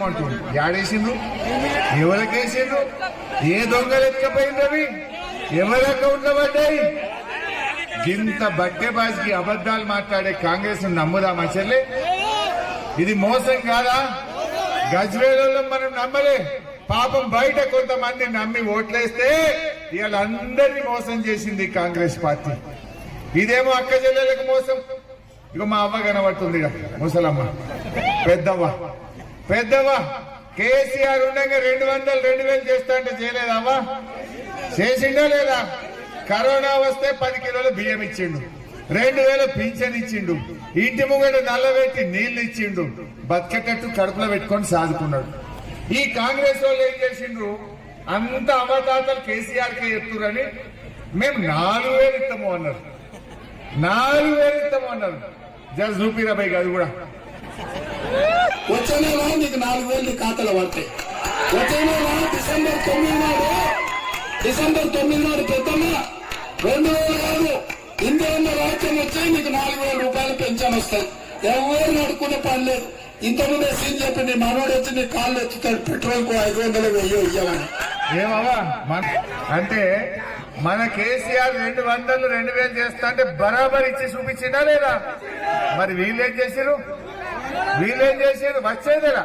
వేసామంటుండ్రు. యాడేసిండ్రు? ఎవరికేసిండ్రు? ఏ దొంగలు ఎత్తుకపోయింది? అవి ఎవరి అకౌంట్లో పడ్డాయి? ఇంత బట్టెబాజ్కి అబద్దాలు మాట్లాడే కాంగ్రెస్ నమ్ముదామా చెల్లె? ఇది మోసం కాదా? గజ్వేలలో మనం నమ్మలే, పాపం బయట కొంతమంది నమ్మి ఓట్లేస్తే ఇవాళ అందరినీ మోసం చేసింది కాంగ్రెస్ పార్టీ. ఇదేమో అక్క చెల్లెలకు మోసం. ఇక మా అవ్వ కనబడుతుంది, ముసలమ్మ పెద్దవ్వ కేసీఆర్ ఉండగా 200, 2000 చేస్తా అంటే చేయలేదవ్వా? చేసిండా లేదా? కరోనా వస్తే 10 కిలోల బియ్యం ఇచ్చిండు, 2000 పింఛన్ ఇచ్చిండు, ఇంటి ముంగట నల్లబెట్టి నీళ్లు ఇచ్చిండు, బతికేటట్టు కడుపులో పెట్టుకొని సాదుకున్నాడు. ఈ కాంగ్రెస్ వాళ్ళు ఏం చేసిండ్రు? అంత అమ్మతాతలు కేసీఆర్ కే చెప్తురని మేము 4000 ఇస్తాము అన్నారు. 4000 ఇస్తాము అన్నారు. జర చూపిరాబాయి అది కూడా వచ్చే నెల నీకు 4000 ఖాతాలో పడతాయి. వచ్చే నెల డిసెంబర్ 9 నాడు పెద్దమ్మ 2000 కాదు, ఇండియా రాజ్యం వచ్చి నీకు 4000 రూపాయలు పెన్షన్ వస్తాయి. ఎవరు నడుకునే పని లేదు. ఇంతకుముందే సీన్ చెప్పి నీ మనోడు వచ్చి నీ కాళ్ళు ఎత్తుతాడు, పెట్రోల్ కు 500 1000 ఇవ్వాలని. ఏమవా అంటే మన కేసీఆర్ 200, 2000 చేస్తా అంటే బరాబర్ ఇచ్చి చూపించిందా లేదా? మరి వీళ్ళేం చేశారు? వచ్చేదేరా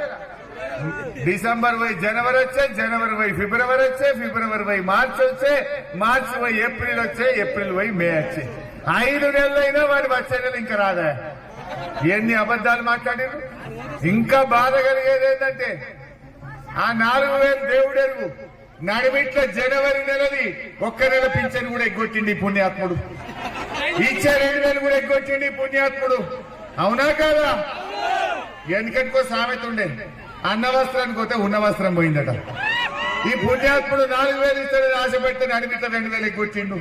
డిసెంబర్ పోయి జనవరి వచ్చే, జనవరి పోయి ఫిబ్రవరి వచ్చే, ఫిబ్రవరి పోయి మార్చి వచ్చే, మార్చి పోయి ఏప్రిల్ వచ్చే, ఏప్రిల్ పోయి మే వచ్చే. 5 నెలలైనా వాడు వచ్చే నెల ఇంకా రాదా? ఎన్ని అబద్దాలు మాట్లాడారు. ఇంకా బాధ కలిగేది ఏంటంటే ఆ 4000 దేవుడెరుగు నడిమిట్ల జనవరి నెలది 1 నెల పింఛన్ కూడా ఎగ్గొట్టింది పుణ్యాత్ముడు. ఇచ్చే 2000 కూడా ఎగ్గొట్టింది పుణ్యాత్ముడు. అవునా కాదా? వెనకటికో సామెత ఉండే, అన్న వస్త్రానికి పోతే ఉన్న వస్త్రం పోయిందట. ఈ పుణ్యాత్ముడు 4000 ఇస్తాడని ఆశపెడితే నడిమిట్ల 2000 ఎగ్గొట్టిండు.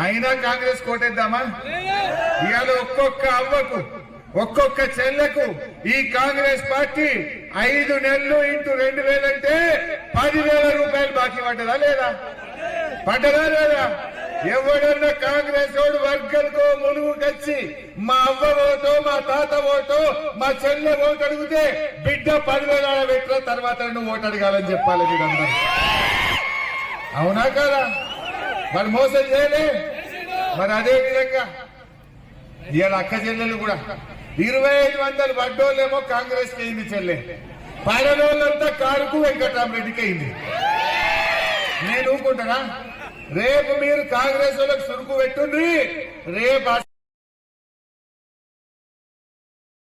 అయినా కాంగ్రెస్ కోటేద్దామా? ఇవాళ ఒక్కొక్క అవ్వకు, ఒక్కొక్క చెల్లెకు ఈ కాంగ్రెస్ పార్టీ 5 నెలలు ఇంటూ 2000 అంటే 10,000 రూపాయలు బాకీ పడ్డదా లేదా? ఎవడన్నా కాంగ్రెస్ వాడు వర్గలకో ములుగు కచ్చి మా అవ్వ ఓటో, మా తాత ఓటో, మా చెల్లె ఓటు అడిగితే బిడ్డ 10,000 పెట్టిన తర్వాత నువ్వు ఓటు అడగాలని చెప్పాలి మీరందరూ. అవునా కదా? మరి మోసం చేయలే. మరి అదే విధంగా ఇవాళ అక్క చెల్లెలు కూడా 2500 పడ్డోళ్ళేమో కాంగ్రెస్ కి అయింది చెల్లె, పడనోళ్ళంతా కారుకు వెంకటరామరెడ్డికి అయింది. నేను ఊరుకుంటానా? రేపు మీరు కాంగ్రెస్ వాళ్ళకి సురుకు పెట్టుండ్రి, రేపు